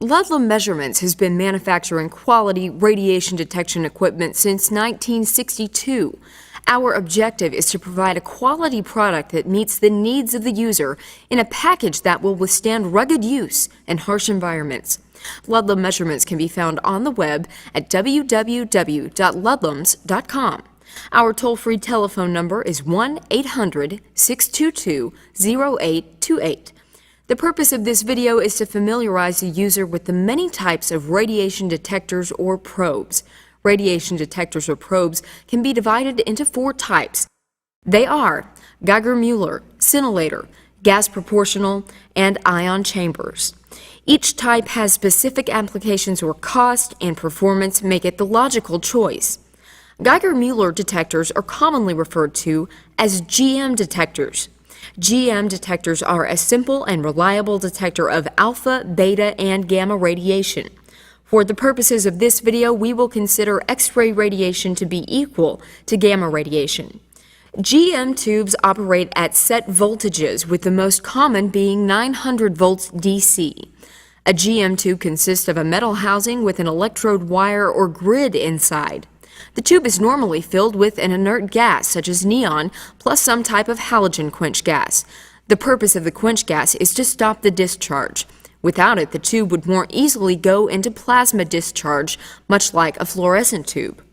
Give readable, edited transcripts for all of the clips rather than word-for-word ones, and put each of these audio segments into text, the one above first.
Ludlum Measurements has been manufacturing quality radiation detection equipment since 1962. Our objective is to provide a quality product that meets the needs of the user in a package that will withstand rugged use in harsh environments. Ludlum Measurements can be found on the web at www.ludlums.com. Our toll-free telephone number is 1-800-622-0828. The purpose of this video is to familiarize the user with the many types of radiation detectors or probes. Radiation detectors or probes can be divided into 4 types. They are Geiger-Müller, scintillator, gas proportional, and ion chambers. Each type has specific applications where cost and performance make it the logical choice. Geiger-Müller detectors are commonly referred to as GM detectors. GM detectors are a simple and reliable detector of alpha, beta, and gamma radiation. For the purposes of this video, we will consider X-ray radiation to be equal to gamma radiation. GM tubes operate at set voltages, with the most common being 900 volts DC. A GM tube consists of a metal housing with an electrode wire or grid inside. The tube is normally filled with an inert gas, such as neon, plus some type of halogen quench gas. The purpose of the quench gas is to stop the discharge. Without it, the tube would more easily go into plasma discharge, much like a fluorescent tube.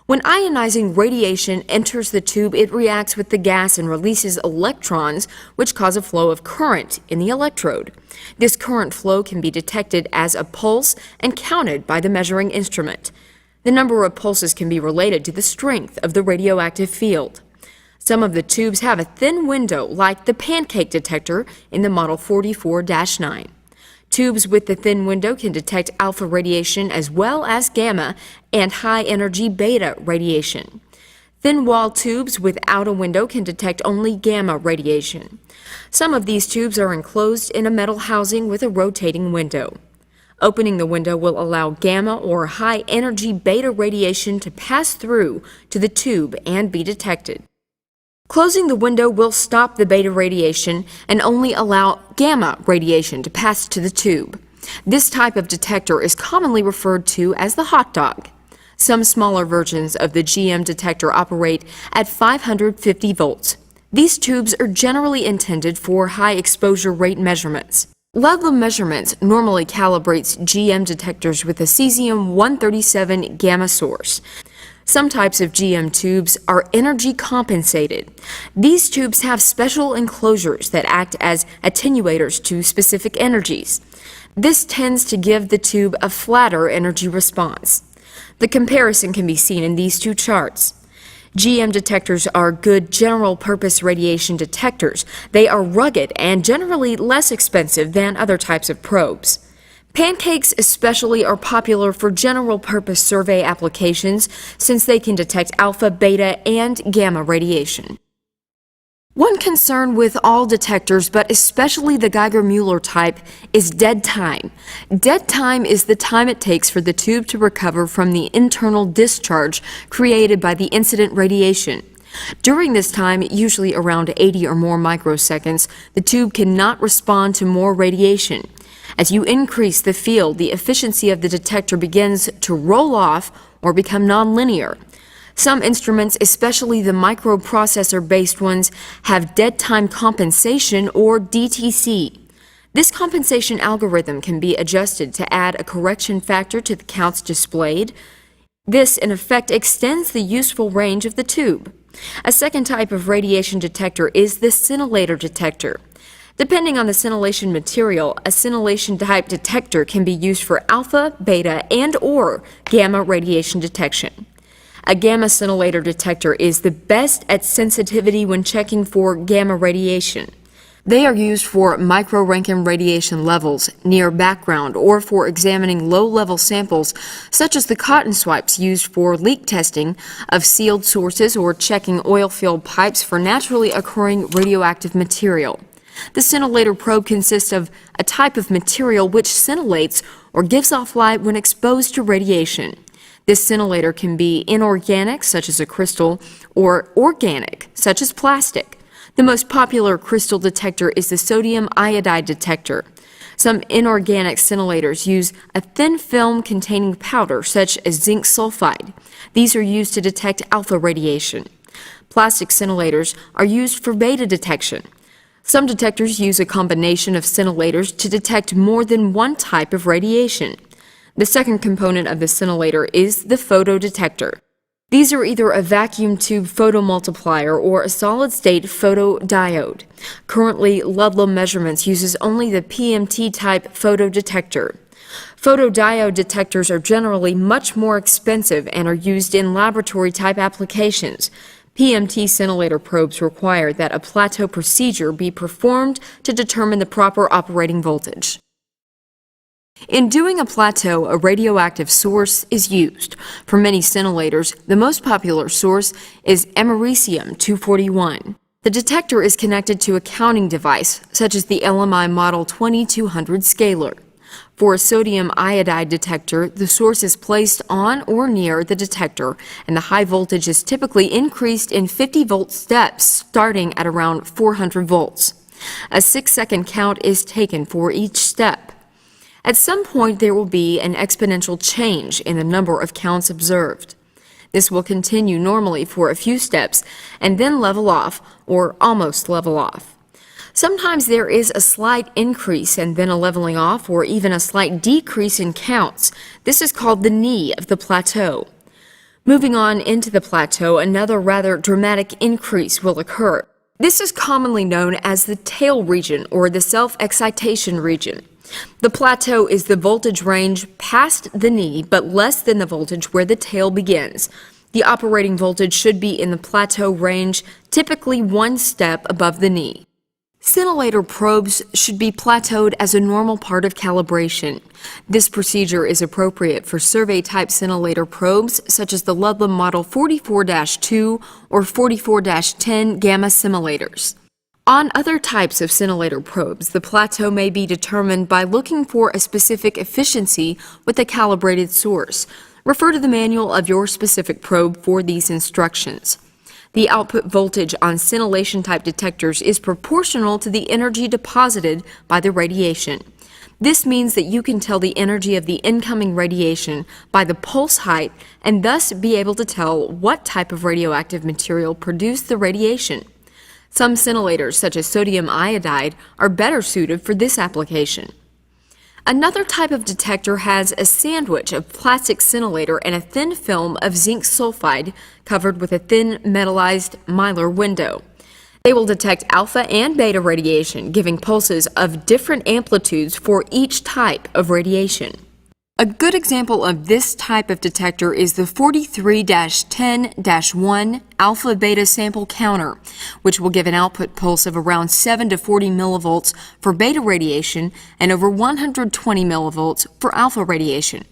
When ionizing radiation enters the tube, it reacts with the gas and releases electrons, which cause a flow of current in the electrode. This current flow can be detected as a pulse and counted by the measuring instrument. The number of pulses can be related to the strength of the radioactive field. Some of the tubes have a thin window, like the pancake detector in the Model 44-9. Tubes with the thin window can detect alpha radiation as well as gamma and high-energy beta radiation. Thin-wall tubes without a window can detect only gamma radiation. Some of these tubes are enclosed in a metal housing with a rotating window. Opening the window will allow gamma or high-energy beta radiation to pass through to the tube and be detected. Closing the window will stop the beta radiation and only allow gamma radiation to pass to the tube. This type of detector is commonly referred to as the hot dog. Some smaller versions of the GM detector operate at 550 volts. These tubes are generally intended for high exposure rate measurements. Ludlum Measurements normally calibrates GM detectors with a cesium-137 gamma source. Some types of GM tubes are energy compensated. These tubes have special enclosures that act as attenuators to specific energies. This tends to give the tube a flatter energy response. The comparison can be seen in these 2 charts. GM detectors are good general-purpose radiation detectors. They are rugged and generally less expensive than other types of probes. Pancakes especially are popular for general-purpose survey applications since they can detect alpha, beta, and gamma radiation. One concern with all detectors, but especially the Geiger-Müller type, is dead time. Dead time is the time it takes for the tube to recover from the internal discharge created by the incident radiation. During this time, usually around 80 or more microseconds, the tube cannot respond to more radiation. As you increase the field, the efficiency of the detector begins to roll off or become nonlinear. Some instruments, especially the microprocessor-based ones, have dead time compensation or DTC. This compensation algorithm can be adjusted to add a correction factor to the counts displayed. This, in effect, extends the useful range of the tube. A second type of radiation detector is the scintillator detector. Depending on the scintillation material, a scintillation-type detector can be used for alpha, beta, and/or gamma radiation detection. A gamma scintillator detector is the best at sensitivity when checking for gamma radiation. They are used for micro-Rankine radiation levels near background or for examining low-level samples, such as the cotton swipes used for leak testing of sealed sources or checking oil-filled pipes for naturally occurring radioactive material. The scintillator probe consists of a type of material which scintillates or gives off light when exposed to radiation. This scintillator can be inorganic, such as a crystal, or organic, such as plastic. The most popular crystal detector is the sodium iodide detector. Some inorganic scintillators use a thin film containing powder such as zinc sulfide. These are used to detect alpha radiation. Plastic scintillators are used for beta detection. Some detectors use a combination of scintillators to detect more than one type of radiation. The second component of the scintillator is the photodetector. These are either a vacuum tube photomultiplier or a solid-state photodiode. Currently, Ludlum Measurements uses only the PMT-type photodetector. Photodiode detectors are generally much more expensive and are used in laboratory-type applications. PMT scintillator probes require that a plateau procedure be performed to determine the proper operating voltage. In doing a plateau, a radioactive source is used. For many scintillators, the most popular source is americium-241. The detector is connected to a counting device, such as the LMI Model 2200 scaler. For a sodium iodide detector, the source is placed on or near the detector, and the high voltage is typically increased in 50-volt steps, starting at around 400 volts. A 6-second count is taken for each step. At some point, there will be an exponential change in the number of counts observed. This will continue normally for a few steps and then level off, or almost level off. Sometimes there is a slight increase and then a leveling off, or even a slight decrease in counts. This is called the knee of the plateau. Moving on into the plateau, another rather dramatic increase will occur. This is commonly known as the tail region or the self-excitation region. The plateau is the voltage range past the knee, but less than the voltage where the tail begins. The operating voltage should be in the plateau range, typically one step above the knee. Scintillator probes should be plateaued as a normal part of calibration. This procedure is appropriate for survey-type scintillator probes, such as the Ludlum Model 44-2 or 44-10 gamma simulators. On other types of scintillator probes, the plateau may be determined by looking for a specific efficiency with a calibrated source. Refer to the manual of your specific probe for these instructions. The output voltage on scintillation-type detectors is proportional to the energy deposited by the radiation. This means that you can tell the energy of the incoming radiation by the pulse height and thus be able to tell what type of radioactive material produced the radiation. Some scintillators, such as sodium iodide, are better suited for this application. Another type of detector has a sandwich of plastic scintillator and a thin film of zinc sulfide covered with a thin metallized mylar window. They will detect alpha and beta radiation, giving pulses of different amplitudes for each type of radiation. A good example of this type of detector is the 43-10-1 alpha-beta sample counter, which will give an output pulse of around 7 to 40 millivolts for beta radiation and over 120 millivolts for alpha radiation.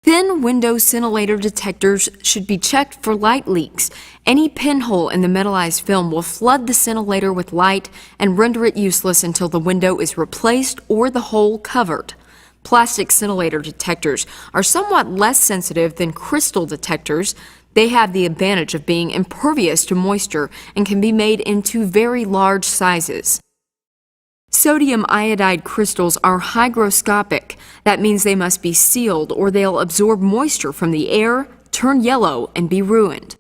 Thin window scintillator detectors should be checked for light leaks. Any pinhole in the metallized film will flood the scintillator with light and render it useless until the window is replaced or the hole covered. Plastic scintillator detectors are somewhat less sensitive than crystal detectors. They have the advantage of being impervious to moisture and can be made into very large sizes. Sodium iodide crystals are hygroscopic. That means they must be sealed or they'll absorb moisture from the air, turn yellow, and be ruined.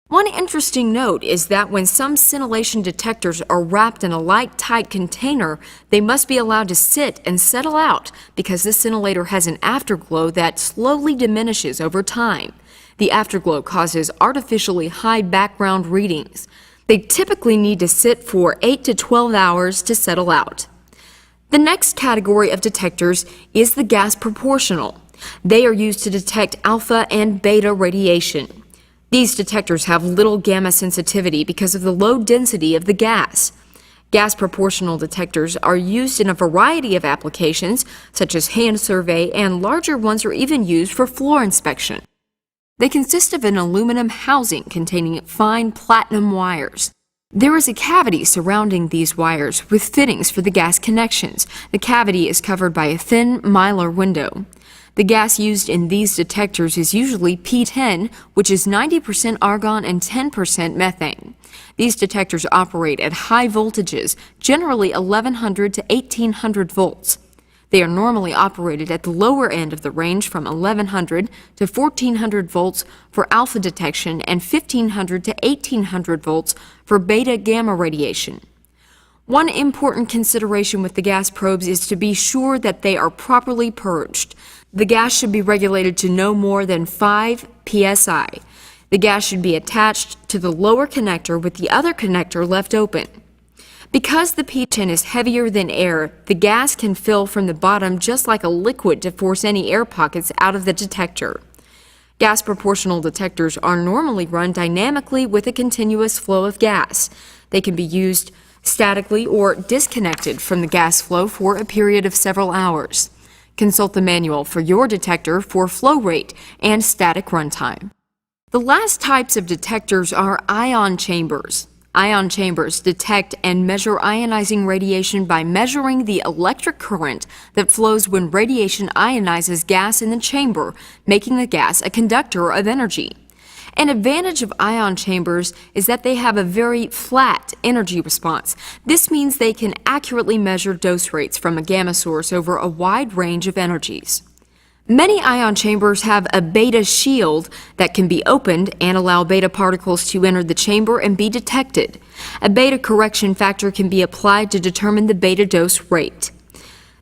One interesting note is that when some scintillation detectors are wrapped in a light, tight container, they must be allowed to sit and settle out because the scintillator has an afterglow that slowly diminishes over time. The afterglow causes artificially high background readings. They typically need to sit for 8 to 12 hours to settle out. The next category of detectors is the gas proportional. They are used to detect alpha and beta radiation. These detectors have little gamma sensitivity because of the low density of the gas. Gas proportional detectors are used in a variety of applications, such as hand survey, and larger ones are even used for floor inspection. They consist of an aluminum housing containing fine platinum wires. There is a cavity surrounding these wires with fittings for the gas connections. The cavity is covered by a thin mylar window. The gas used in these detectors is usually P10, which is 90% argon and 10% methane. These detectors operate at high voltages, generally 1100 to 1800 volts. They are normally operated at the lower end of the range from 1100 to 1400 volts for alpha detection and 1500 to 1800 volts for beta-gamma radiation. One important consideration with the gas probes is to be sure that they are properly purged. The gas should be regulated to no more than 5 psi. The gas should be attached to the lower connector with the other connector left open. Because the P10 is heavier than air, the gas can fill from the bottom just like a liquid to force any air pockets out of the detector. Gas proportional detectors are normally run dynamically with a continuous flow of gas. They can be used statically or disconnected from the gas flow for a period of several hours. Consult the manual for your detector for flow rate and static runtime. The last types of detectors are ion chambers. Ion chambers detect and measure ionizing radiation by measuring the electric current that flows when radiation ionizes gas in the chamber, making the gas a conductor of energy. An advantage of ion chambers is that they have a very flat energy response. This means they can accurately measure dose rates from a gamma source over a wide range of energies. Many ion chambers have a beta shield that can be opened and allow beta particles to enter the chamber and be detected. A beta correction factor can be applied to determine the beta dose rate.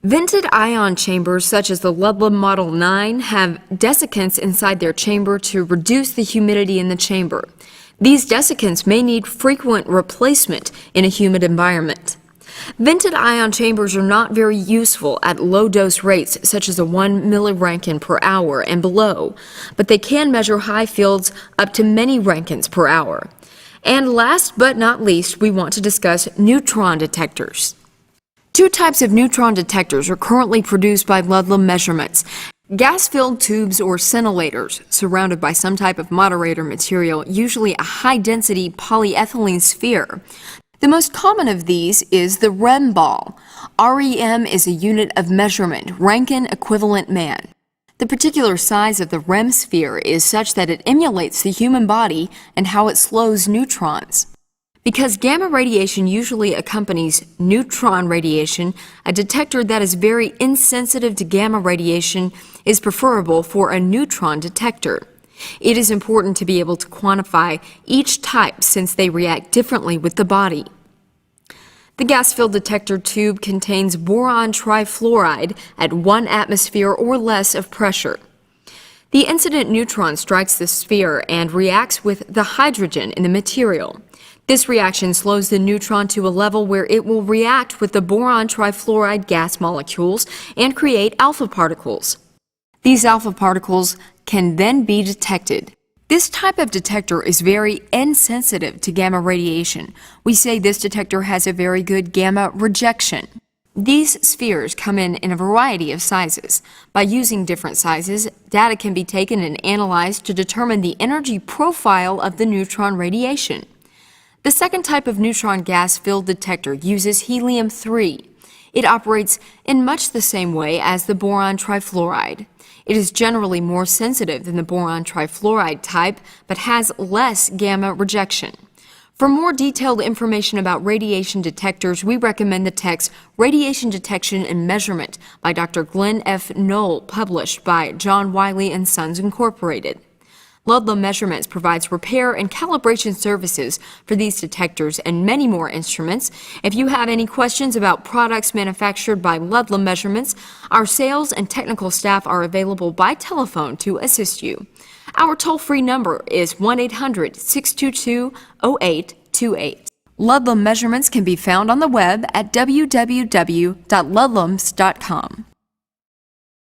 Vented ion chambers such as the Ludlum Model 9 have desiccants inside their chamber to reduce the humidity in the chamber. These desiccants may need frequent replacement in a humid environment. Vented ion chambers are not very useful at low dose rates such as a 1 millirankin per hour and below, but they can measure high fields up to many rankins per hour. And last but not least, we want to discuss neutron detectors. Two types of neutron detectors are currently produced by Ludlum Measurements. Gas-filled tubes or scintillators surrounded by some type of moderator material, usually a high-density polyethylene sphere. The most common of these is the REM ball. REM is a unit of measurement, Rankine equivalent man. The particular size of the REM sphere is such that it emulates the human body and how it slows neutrons. Because gamma radiation usually accompanies neutron radiation, a detector that is very insensitive to gamma radiation is preferable for a neutron detector. It is important to be able to quantify each type since they react differently with the body. The gas-filled detector tube contains boron trifluoride at 1 atmosphere or less of pressure. The incident neutron strikes the sphere and reacts with the hydrogen in the material. This reaction slows the neutron to a level where it will react with the boron trifluoride gas molecules and create alpha particles. These alpha particles can then be detected. This type of detector is very insensitive to gamma radiation. We say this detector has a very good gamma rejection. These spheres come in a variety of sizes. By using different sizes, data can be taken and analyzed to determine the energy profile of the neutron radiation. The second type of neutron gas-filled detector uses helium-3. It operates in much the same way as the boron trifluoride. It is generally more sensitive than the boron trifluoride type, but has less gamma rejection. For more detailed information about radiation detectors, we recommend the text Radiation Detection and Measurement by Dr. Glenn F. Knoll, published by John Wiley & Sons, Incorporated. Ludlum Measurements provides repair and calibration services for these detectors and many more instruments. If you have any questions about products manufactured by Ludlum Measurements, our sales and technical staff are available by telephone to assist you. Our toll-free number is 1-800-622-0828. Ludlum Measurements can be found on the web at www.ludlums.com.